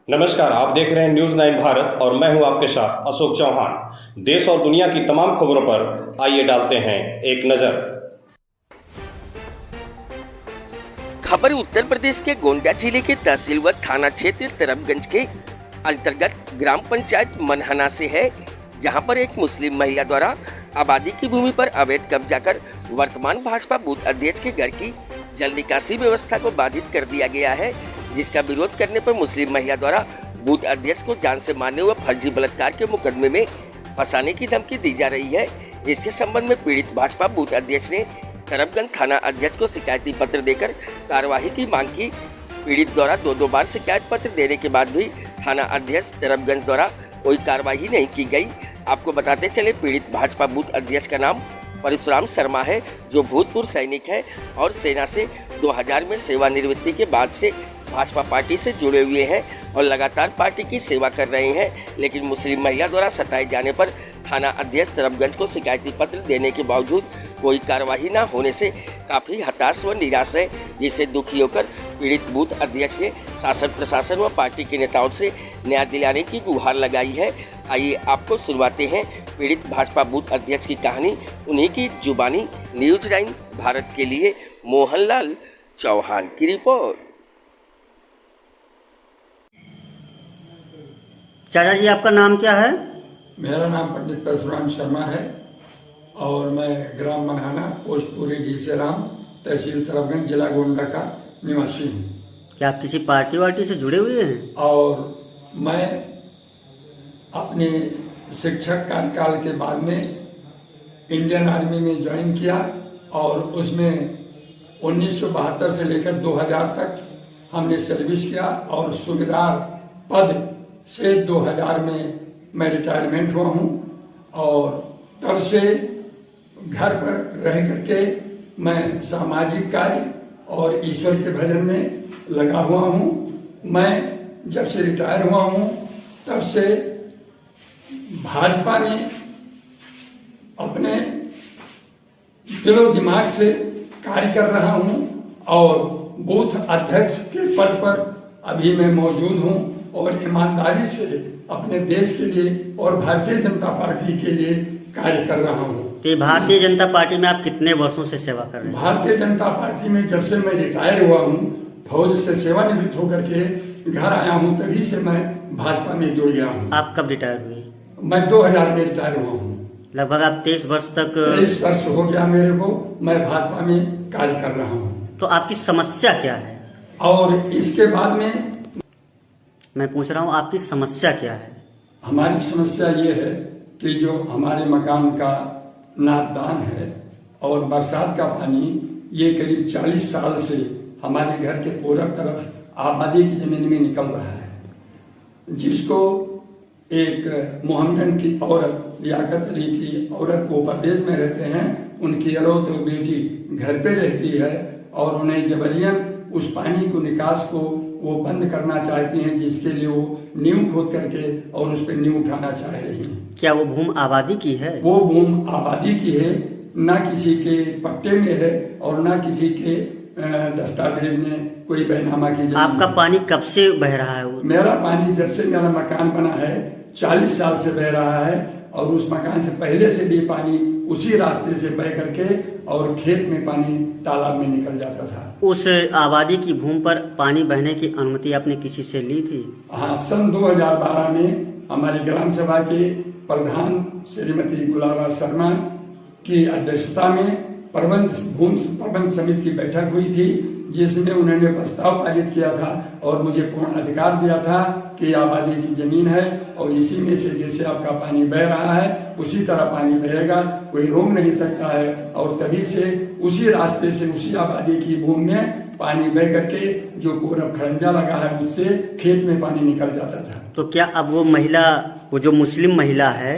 नमस्कार, आप देख रहे हैं न्यूज 9 भारत और मैं हूं आपके साथ अशोक चौहान। देश और दुनिया की तमाम खबरों पर आइए डालते हैं एक नजर। खबर उत्तर प्रदेश के गोंडा जिले के तहसील व थाना क्षेत्र तरफगंज के अंतर्गत ग्राम पंचायत मनहना से है, जहां पर एक मुस्लिम महिला द्वारा आबादी की भूमि पर अवैध कब्जा कर वर्तमान भाजपा बूथ अध्यक्ष के घर की जल निकासी व्यवस्था को बाधित कर दिया गया है, जिसका विरोध करने पर मुस्लिम महिला द्वारा बूथ अध्यक्ष को जान से मारने व फर्जी बलात्कार के मुकदमे में फंसाने की धमकी दी जा रही है। इसके संबंध में पीड़ित भाजपा बूथ अध्यक्ष ने तरफगंज थाना अध्यक्ष को शिकायती पत्र देकर कार्यवाही की मांग की। पीड़ित द्वारा दो बार शिकायत पत्र देने के बाद भी थाना अध्यक्ष तरफगंज द्वारा कोई कार्रवाई नहीं की गई। आपको बताते चले, पीड़ित भाजपा बूथ अध्यक्ष का नाम परशुराम शर्मा है, जो भूतपूर्व सैनिक है और सेना से 2000 में सेवानिवृत्ति के बाद से भाजपा पार्टी से जुड़े हुए हैं और लगातार पार्टी की सेवा कर रहे हैं। लेकिन मुस्लिम महिला द्वारा सताए जाने पर थाना अध्यक्ष तरफगंज को शिकायती पत्र देने के बावजूद कोई कार्रवाई न होने से काफी हताश व निराश है, जिससे दुखी होकर पीड़ित बूथ अध्यक्ष ने शासन प्रशासन व पार्टी के नेताओं से न्याय दिलाने की गुहार लगाई है। आइए आपको सुनवाते हैं पीड़ित भाजपा बूथ अध्यक्ष की कहानी, उन्हीं की जुबानी। न्यूज 9 भारत के लिए मोहनलाल चौहान की रिपोर्ट। चाचा जी, आपका नाम क्या है? मेरा नाम पंडित परशुराम शर्मा है और मैं ग्राम मनहाना, पोस्ट पूरे घीसेराम, तहसील तरफगंज, जिला गोंडा का निवासी हूँ। क्या आप किसी पार्टी वार्टी से जुड़े हुए हैं? और मैं अपने शिक्षक कार्यकाल के बाद में इंडियन आर्मी में ज्वाइन किया और उसमें 1972 से लेकर 2000 तक हमने सर्विस किया और सूबेदार पद से 2000 में मैं रिटायरमेंट हुआ हूँ और तब से घर पर रह करके मैं सामाजिक कार्य और ईश्वर के भजन में लगा हुआ हूँ। मैं जब से रिटायर हुआ हूँ तब से भाजपा में अपने दिलो दिमाग से कार्य कर रहा हूँ और बूथ अध्यक्ष के पद पर अभी मैं मौजूद हूँ और ईमानदारी से अपने देश के लिए और भारतीय जनता पार्टी के लिए कार्य कर रहा हूँ। तो भारतीय जनता पार्टी में आप कितने वर्षों से सेवा कर रहे हैं? भारतीय जनता पार्टी में जब से मैं रिटायर हुआ हूँ, फौज से सेवानिवृत्त होकर के घर आया हूँ, तभी से मैं भाजपा में जुड़ गया हूँ। आप कब रिटायर हुए? मैं 2000 में रिटायर हुआ हूँ। लगभग आप 23 वर्ष तक? 23 वर्ष हो गया मेरे को, मैं भाजपा में कार्य कर रहा हूँ। तो आपकी समस्या क्या है? और इसके बाद में मैं पूछ रहा हूँ, आपकी समस्या क्या है? हमारी समस्या ये है कि जो हमारे मकान का नापदान है और बरसात का पानी, ये करीब 40 साल से हमारे घर के पूरब तरफ आबादी की जमीन में निकल रहा है, जिसको एक मोहम्मदन की औरत, लियाकत अली की औरत, वो प्रदेश में रहते हैं, उनकी औरत और बेटी घर पे रहती है और उन्हें जबरियन उस पानी को, निकास को वो बंद करना चाहती हैं, जिसके लिए वो नींव खोद करके और उस पर नींव उठाना चाह रही हैं। क्या वो भूमि आबादी की है? वो भूमि आबादी की है, ना किसी के पट्टे में है और ना किसी के दस्तावेज में कोई बैनामा की जमीन। आपका पानी कब से बह रहा है? मेरा पानी जब से मेरा मकान बना है 40 साल से बह रहा है और उस मकान से पहले से भी पानी उसी रास्ते से बह करके और खेत में पानी तालाब में निकल जाता था। उस आबादी की भूमि पर पानी बहने की अनुमति आपने किसी से ली थी? हाँ, सन 2012 में हमारी ग्राम सभा के प्रधान श्रीमती गुलाबा शर्मा की अध्यक्षता में भूमि प्रबंध समिति की बैठक हुई थी, जिसमें उन्होंने प्रस्ताव पारित किया था और मुझे पूर्ण अधिकार दिया था कि आबादी की जमीन है और इसी में से जैसे आपका पानी बह रहा है उसी तरह पानी बहेगा, कोई रोक नहीं सकता है। और तभी से उसी रास्ते से, उसी आबादी की भूमि में पानी बह करके जो पूरब खड़ंजा लगा है उससे खेत में पानी निकल जाता था। तो क्या अब वो महिला, वो जो मुस्लिम महिला है,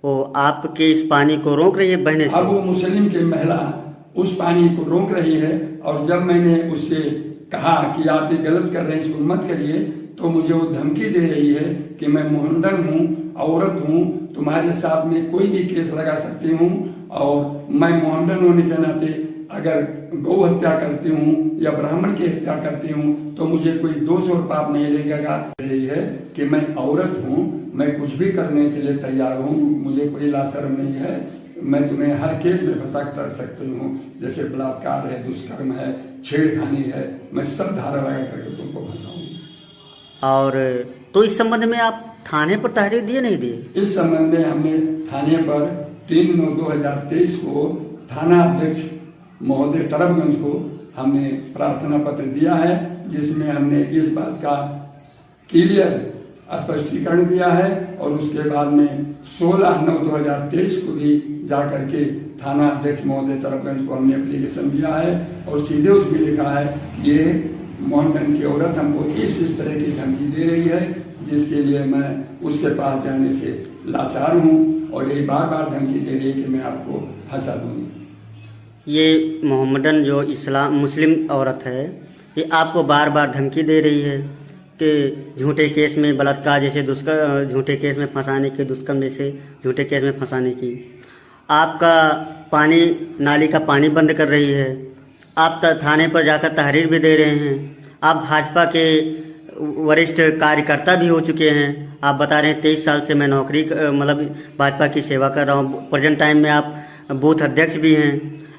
वो आपके इस पानी को रोक रही है बहने से? अब वो मुस्लिम की महिला उस पानी को रोक रही है और जब मैंने उससे कहा कि आप ये गलत कर रहे हैं, इसको मत करिए, तो मुझे वो धमकी दे रही है कि मैं मोहम्मदन हूँ, औरत हूँ, तुम्हारे साथ में कोई भी केस लगा सकती हूँ और मैं मोहम्मदन होने के नाते अगर गौ हत्या करती हूँ या ब्राह्मण की हत्या करती हूँ तो मुझे कोई दोष और पाप नहीं लगेगा। यही है कि मैं औरत हूँ, मैं कुछ भी करने के लिए तैयार हूँ, मुझे कोई लाशर्म नहीं है। मैं तुम्हें हर केस में फंसा कर सकती हूँ, जैसे बलात्कार है, दुष्कर्म है, छेड़खानी है, मैं सब धारा लगा करके तुमको फंसाऊंगी। और तो इस संबंध में आप थाने पर तहरीर दिए नहीं दिए? इस संबंध में हमने थाने पर 3/9/2023 को थाना अध्यक्ष महोदय तरबगंज को हमने प्रार्थना पत्र दिया है, जिसमें हमने इस बात का क्लियर स्पष्टीकरण दिया है। और उसके बाद में 16/9/2023 को भी जाकर के थाना अध्यक्ष महोदय तरबगंज को हमने एप्लीकेशन दिया है और सीधे उसमें लिखा है ये मोहनगंज की औरत हमको इस तरह की धमकी दे रही है, जिसके लिए मैं उसके पास जाने से लाचार हूँ और यही बार बार धमकी दे रही है कि मैं आपको फंसा दूंगी। ये मोहम्मदन जो मुस्लिम औरत है, ये आपको बार बार धमकी दे रही है कि झूठे केस में बलात्कार जैसे झूठे केस में फंसाने की, दुष्कर्म जैसे झूठे केस में फंसाने की, आपका पानी नाली का पानी बंद कर रही है, आप थाने पर जाकर तहरीर भी दे रहे हैं। आप भाजपा के वरिष्ठ कार्यकर्ता भी हो चुके हैं। आप बता रहे हैं 23 साल से मैं नौकरी मतलब भाजपा की सेवा कर रहा हूँ। प्रेजेंट टाइम में आप बूथ अध्यक्ष भी हैं,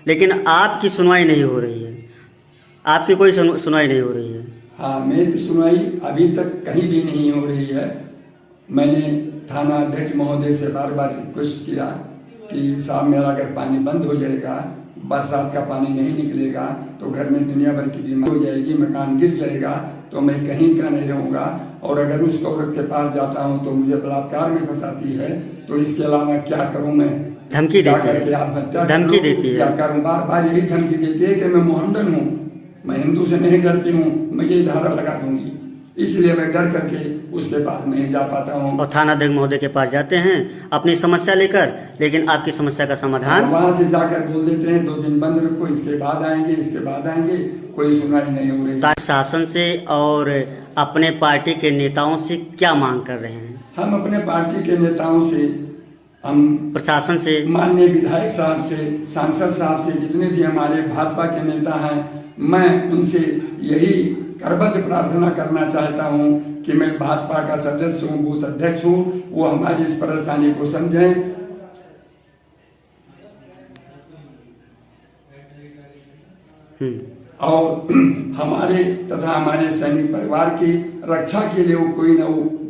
लेकिन आपकी सुनवाई नहीं हो रही है। आपकी कोई सुनवाई नहीं हो रही है। हाँ, मेरी सुनवाई अभी तक कहीं भी नहीं हो रही है। मैंने थाना अध्यक्ष महोदय से बार बार रिक्वेस्ट किया कि साहब मेरा अगर पानी बंद हो जाएगा, बरसात का पानी नहीं निकलेगा तो घर में दुनिया भर की बीमारी हो जाएगी, मकान गिर जाएगा तो मैं कहीं का नहीं रहूँगा। और अगर उस औरत के पास जाता हूँ तो मुझे बलात्कार में फंसाती है, तो इसके अलावा क्या करूँ मैं? धमकी देती है, धमकी देती है। क्या करूँ? बार बार यही धमकी देती है कि मैं मोहम्मदन हूँ, मैं हिंदू से नहीं डरती हूँ, मैं ये धारा लगा दूंगी। इसलिए मैं डर करके उसके पास नहीं जा पाता हूँ। और थाना अध्यक्ष महोदय के पास जाते हैं अपनी समस्या लेकर, लेकिन आपकी समस्या का समाधान वहां से जाकर बोल देते हैं 2 दिन बंद रखो, इसके बाद आएंगे, इसके बाद आएंगे, कोई सुनवाई नहीं हो रही। शासन से और अपने पार्टी के नेताओं से क्या मांग कर रहे हैं? हम अपने पार्टी के नेताओं से, हम प्रशासन से, माननीय विधायक साहब से, सांसद साहब से, जितने भी हमारे भाजपा के नेता हैं, मैं उनसे यही करबद्ध प्रार्थना करना चाहता हूं कि मैं भाजपा का सदस्य हूं, बूथ अध्यक्ष हूं, वो हमारी इस परेशानी को समझें। और हमारे तथा हमारे सैनिक परिवार की रक्षा के लिए वो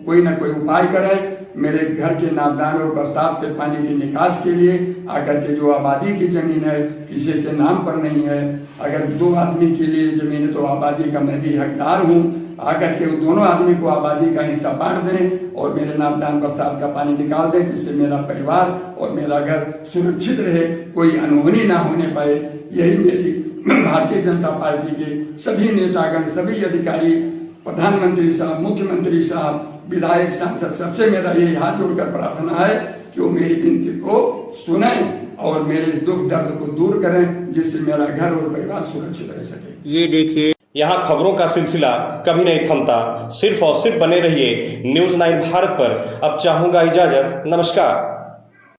कोई ना कोई उपाय करें। मेरे घर के नापदान और बरसात के पानी की निकास के लिए आकर के जो आबादी की जमीन है किसी के नाम पर नहीं है, अगर 2 आदमी के लिए जमीन है तो आबादी का मैं भी हकदार हूँ, आकर के वो दोनों आदमी को आबादी का हिस्सा बांट दें और मेरे नापदान बरसात का पानी निकाल दें, जिससे मेरा परिवार और मेरा घर सुरक्षित रहे, कोई अनहोनी ना होने पाए। यही मेरी भारतीय जनता पार्टी के सभी नेतागण, सभी अधिकारी, प्रधानमंत्री साहब, मुख्यमंत्री साहब, विधायक, सांसद, सबसे मेरा यही हाथ जोड़कर प्रार्थना है कि वो मेरी विनती को सुनें और मेरे दुख दर्द को दूर करें, जिससे मेरा घर और परिवार सुरक्षित रह सके। ये देखिए, यहाँ खबरों का सिलसिला कभी नहीं थमता। सिर्फ और सिर्फ बने रहिए न्यूज़ 9 भारत पर। अब चाहूंगा इजाजत, नमस्कार।